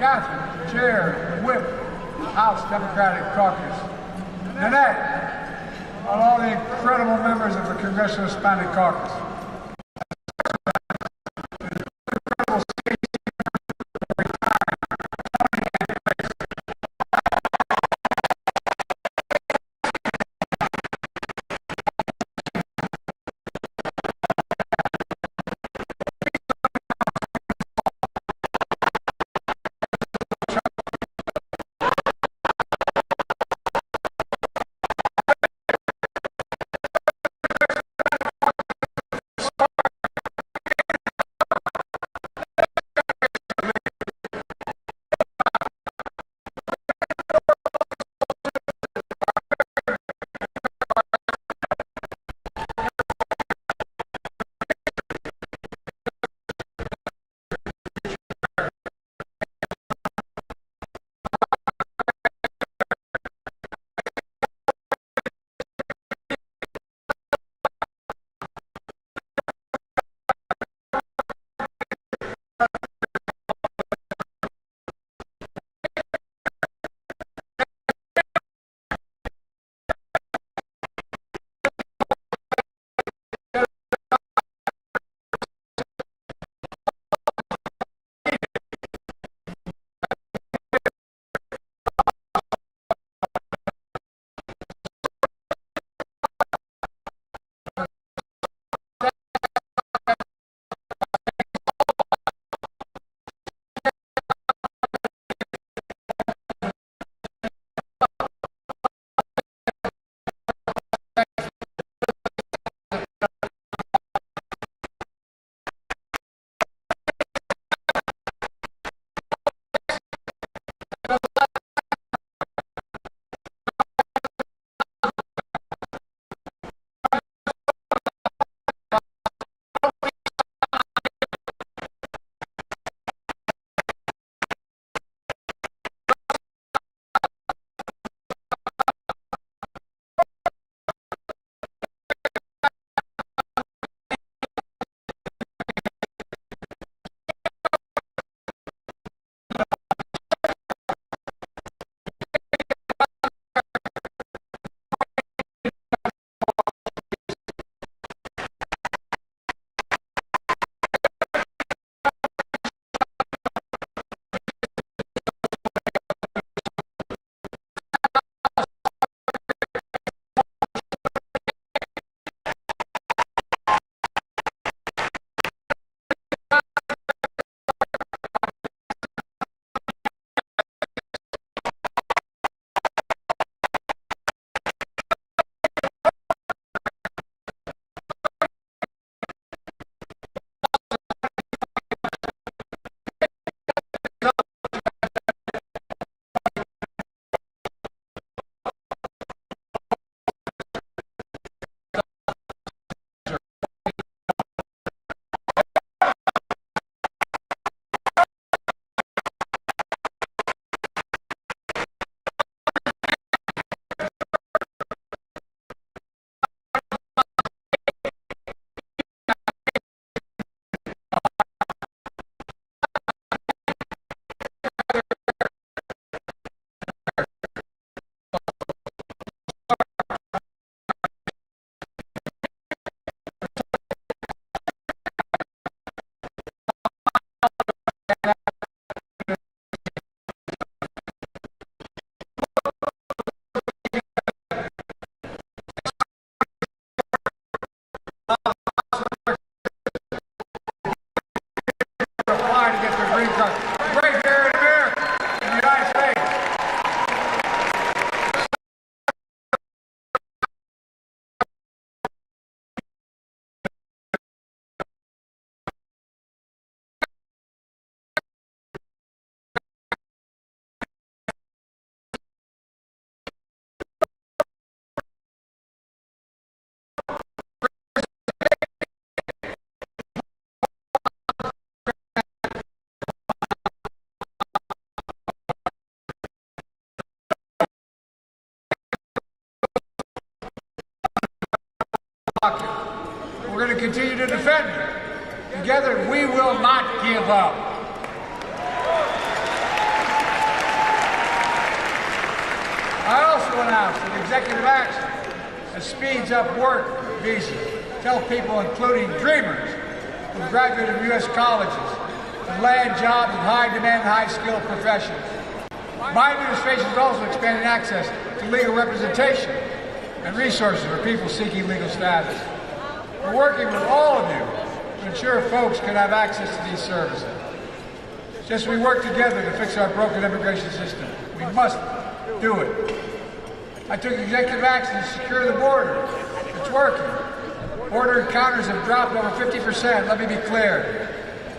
Catherine, Chair, Whip, House Democratic Caucus. Nanette, and all the incredible members of the Congressional Hispanic Caucus. We're going to continue to defend it. Together, we will not give up. I also announced an executive action that speeds up work visas, tell people, including dreamers who graduated from U.S. colleges, to land jobs in high-demand, high-skilled professions. My administration is also expanding access to legal representation and resources for people seeking legal status. We're working with all of you to ensure folks can have access to these services. Just as we work together to fix our broken immigration system, we must do it. I took executive action to secure the border. It's working. Border encounters have dropped over 50%. Let me be clear.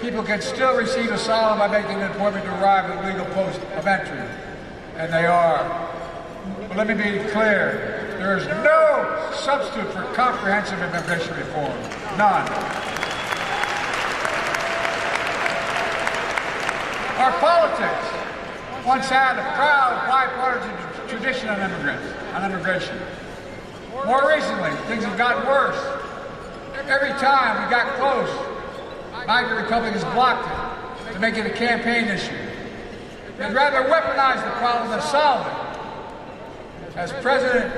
People can still receive asylum by making an appointment to arrive at a legal post of entry. And they are. But let me be clear. There is no substitute for comprehensive immigration reform. None. Our politics once had a proud bipartisan tradition on immigration. More recently, things have gotten worse. Every time we got close, migrant Republicans blocked it to make it a campaign issue. They'd rather weaponize the problem than solve it. As president,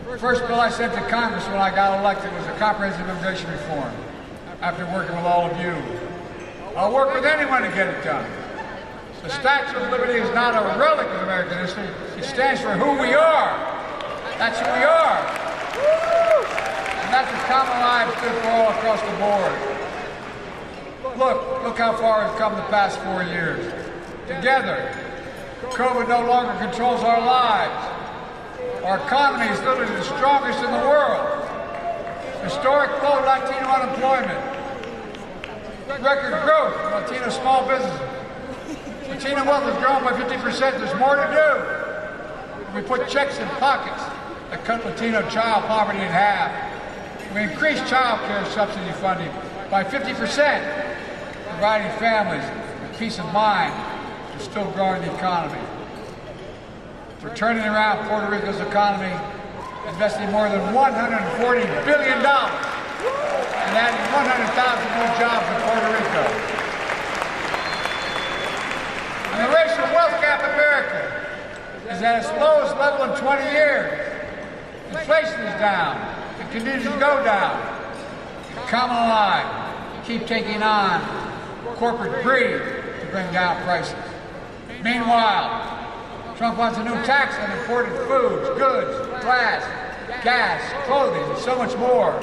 the first bill I sent to Congress when I got elected was a comprehensive immigration reform, after working with all of you. I'll work with anyone to get it done. The Statue of Liberty is not a relic of American history. It stands for who we are. That's who we are. And that's what common life stood for all across the board. Look how far we've come the past 4 years. Together, COVID no longer controls our lives. Our economy is literally the strongest in the world. Historic low Latino unemployment. Record growth in Latino small businesses. Latino wealth has grown by 50%. There's more to do. We put checks in pockets that cut Latino child poverty in half. We increased child care subsidy funding by 50%, providing families with peace of mind and still growing the economy. We're turning around Puerto Rico's economy, investing more than $140 billion and adding 100,000 new jobs in Puerto Rico. And the racial wealth gap in America is at its lowest level in 20 years. Inflation is down. It continues to go down. Common lie keep taking on corporate greed to bring down prices. Meanwhile, Trump wants a new tax on imported foods, goods, glass, gas, clothing, and so much more.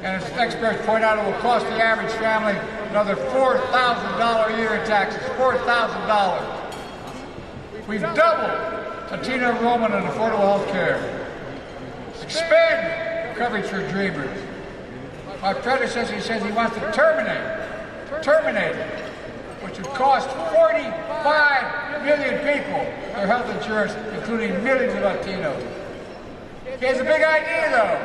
And as experts point out, it will cost the average family another $4,000 a year in taxes. $4,000. We've doubled Latino enrollment in affordable health care. Expanded coverage for dreamers. My predecessor says he wants to terminate it, which would cost 45 million people their health insurance, including millions of Latinos. He has a big idea, though.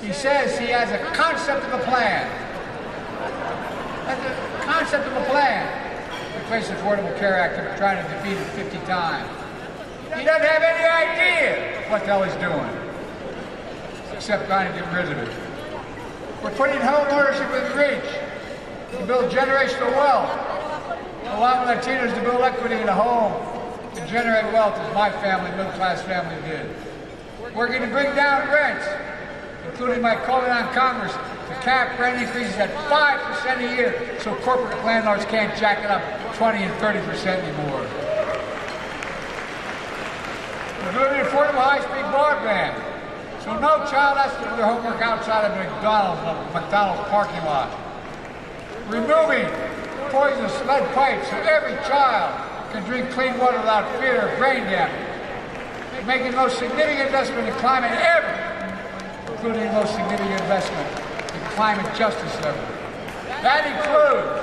He says he has a concept of a plan. That's a concept of a plan. Replace the Affordable Care Act and trying to defeat it 50 times. He doesn't have any idea what the hell he's doing, except trying to get rid of it. We're putting home ownership within reach to build generational wealth, allowing Latinos to build equity in a home and generate wealth as my family, middle-class family, did. Working to bring down rents, including by calling on Congress to cap rent increases at 5% a year so corporate landlords can't jack it up 20 and 30% anymore. We're building affordable high-speed broadband so no child has to do their homework outside of McDonald's parking lot. Removing poisonous lead pipes so every child can drink clean water without fear of brain damage. Making the most significant investment in climate ever, including the most significant investment in climate justice ever. That includes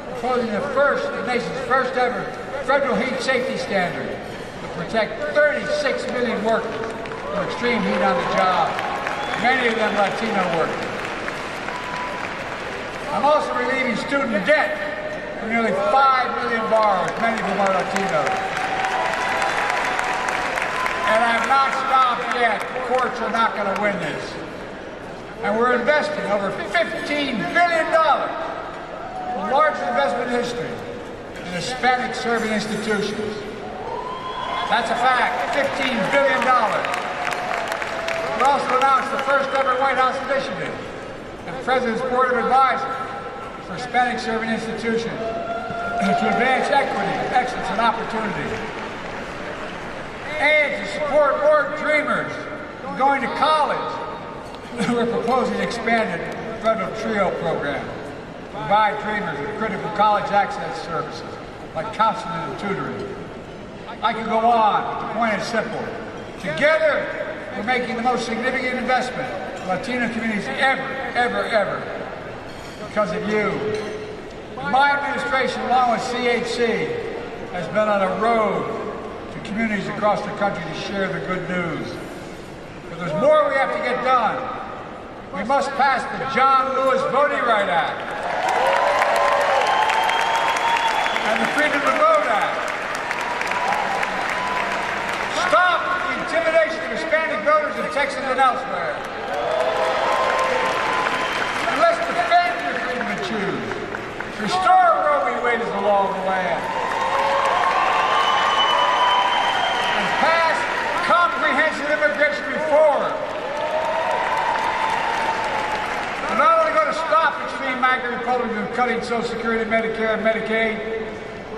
proposing the nation's first ever federal heat safety standard to protect 36 million workers from extreme heat on the job, many of them Latino workers. I'm also relieving student debt for nearly 5 million borrowers, many of whom are Latinos. And I'm not stopped yet. The courts are not going to win this. And we're investing over $15 billion, the largest investment in history, in Hispanic serving institutions. That's a fact, $15 billion. We also announced the first ever White House initiative, the President's Board of Advisors for Hispanic serving institutions to advance equity, excellence, and opportunity. And to support more dreamers going to college, we're proposing an expanded federal TRIO program to provide dreamers with critical college access services like counseling and tutoring. I can go on, but the point is simple. Together, we're making the most significant investment in Latino communities ever, because of you. My administration, along with CHC, has been on a road to communities across the country to share the good news. But there's more we have to get done. We must pass the John Lewis Voting Rights Act and the Freedom to Vote Act. Stop the intimidation of Hispanic voters in Texas and elsewhere. And let's defend your freedom to choose. Restore Roe v. Wade as the law of the land. And pass comprehensive immigration reform. We're not only going to stop extreme MAGA Republicans from cutting Social Security, Medicare, and Medicaid,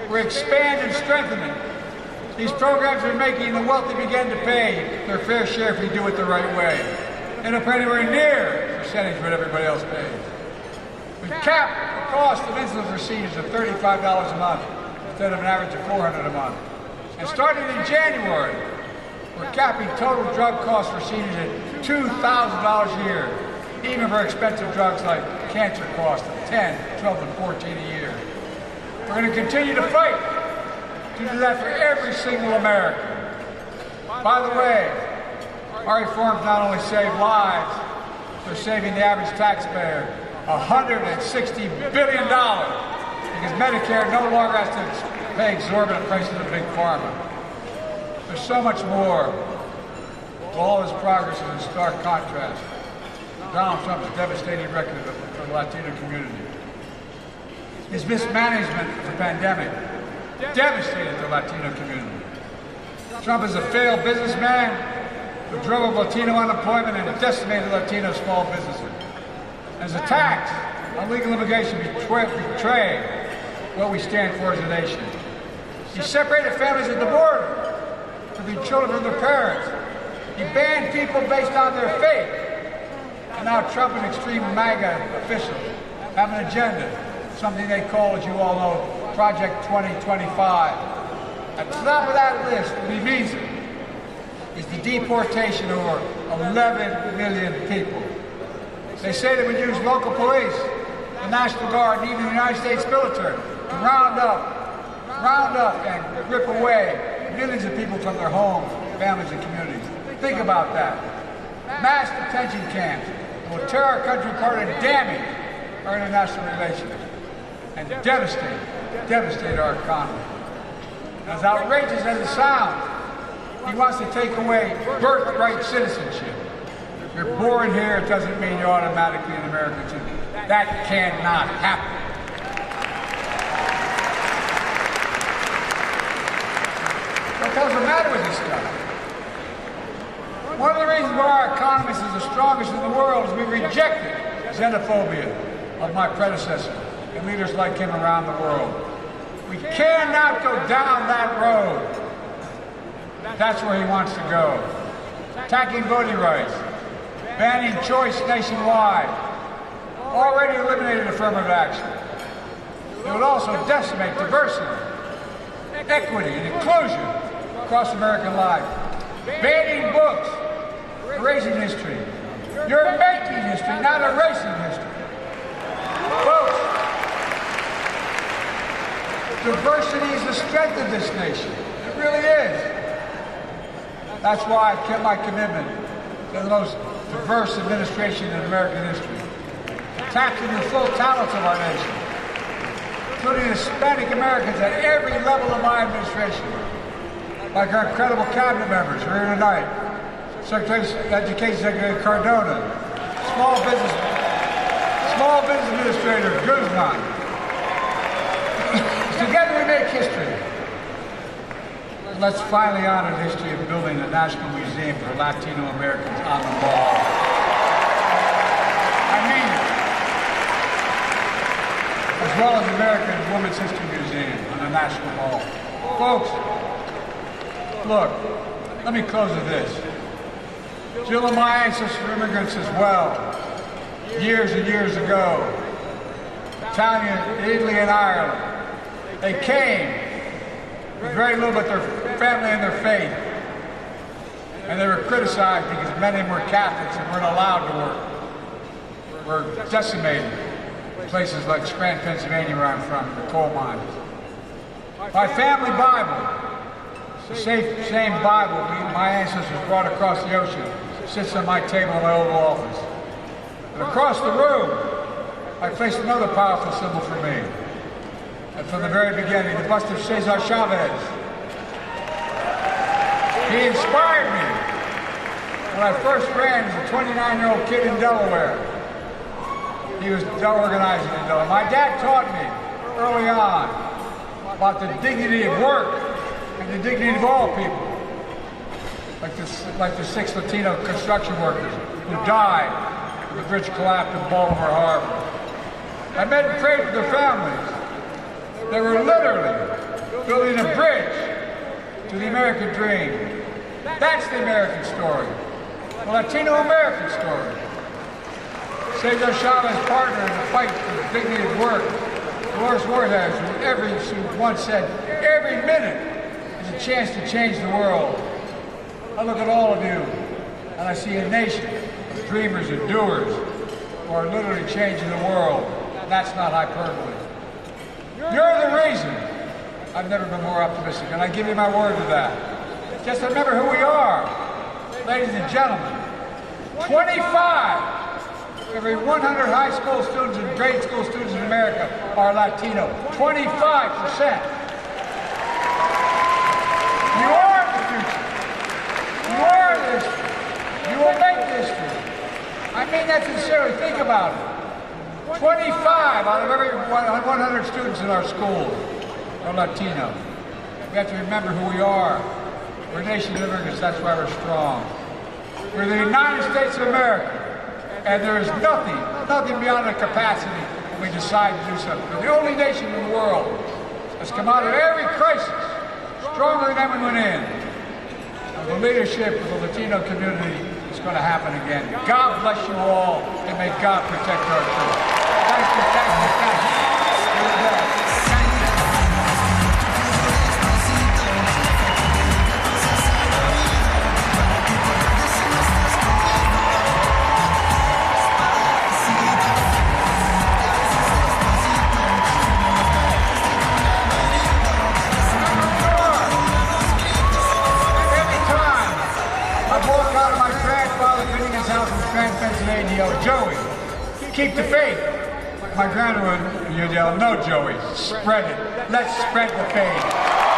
we're expanding and strengthening. These programs are making the wealthy begin to pay their fair share if we do it the right way. They don't pay anywhere near the percentage what everybody else pays. We capped the cost of insulin procedures at $35 a month instead of an average of $400 a month. And starting in January, we're capping total drug cost procedures at $2,000 a year, even for expensive drugs like cancer costs of $10, $12, and $14 a year. We're going to continue to fight to do that for every single American. By the way, our reforms not only save lives, they're saving the average taxpayer $160 billion because Medicare no longer has to pay exorbitant prices of Big Pharma. There's so much more. All this progress is in stark contrast to Donald Trump's devastating record for the Latino community. His mismanagement of the pandemic devastated the Latino community. Trump is a failed businessman who drove up Latino unemployment and decimated Latino small businesses. His attacks on legal immigration betray what we stand for as a nation. He separated families at the border from the children from their parents. He banned people based on their faith. And now Trump and extreme MAGA officials have an agenda, something they call, as you all know, Project 2025. At the top of that list, what he means is the deportation of over 11 million people. They say they would use local police, the National Guard, and even the United States military to round up and rip away millions of people from their homes, families, and communities. Think about that. Mass detention camps that will tear our country apart and damage our international relations and devastate our economy. As outrageous as it sounds, he wants to take away birthright citizenship. If you're born here, it doesn't mean you're automatically an American citizen. That cannot happen. What the hell's the matter with this stuff? One of the reasons why our economy is the strongest in the world is we rejected xenophobia of my predecessor and leaders like him around the world. We cannot go down that road. That's where he wants to go. Attacking voting rights, banning choice nationwide, already eliminated affirmative action. It would also decimate diversity, equity, and inclusion across American life. Banning books, erasing history. You're making history, not erasing history. Folks, diversity is the strength of this nation. It really is. That's why I kept my commitment to the most diverse administration in American history. Tapping the full talents of our nation, including Hispanic Americans at every level of my administration, like our incredible cabinet members who are here tonight, Secretary of Education Secretary Cardona, Small Business Administrator Guzman. Together we make history. let's finally honor the history of building a National Museum for Latino Americans on the Mall. I mean it. As well as American Women's History Museum on the National Mall. Folks, look, let me close with this. Jill and my ancestors were immigrants as well. Years and years ago, Italian, Italy, and Ireland. They came with very little but their family and their faith. And they were criticized because many of them were Catholics and weren't allowed to work. Were decimated. Places like Scranton, Pennsylvania, where I'm from, the coal mines. My family Bible, the same Bible my ancestors brought across the ocean, sits on my table in my Oval Office. And across the room, I placed another powerful symbol for me. And from the very beginning, the bust of Cesar Chavez. He inspired me when I first ran as a 29-year-old kid in Delaware. He was organizing in Delaware. My dad taught me early on about the dignity of work and the dignity of all people. Like the 6 Latino construction workers who died when the bridge collapsed in Baltimore Harbor. I met and prayed with their families. They were literally building a bridge to the American dream. That's the American story, the Latino American story. Cesar Chavez partner in the fight for the dignity of work. Dolores Huertas, who once said, every minute is a chance to change the world. I look at all of you, and I see a nation of dreamers and doers who are literally changing the world. And that's not hyperbole. You're the reason I've never been more optimistic, and I give you my word to that. Just remember who we are, ladies and gentlemen. 25 every 100 high school students and grade school students in America are Latino. 25%. You are the future. You are this. You will make history. I mean that sincerely. Think about it. 25 out of every 100 students in our schools are Latino. We have to remember who we are. We're a nation of immigrants, that's why we're strong. We're the United States of America, and there is nothing beyond our capacity when we decide to do something. We're the only nation in the world that's come out of every crisis stronger than we went in. And the leadership of the Latino community is going to happen again. God bless you all, and may God protect our children. Thank you, thank you, thank you. Pennsylvania, Joey, keep the faith. My grandmother would yell, no, Joey, spread it. Let's spread the faith.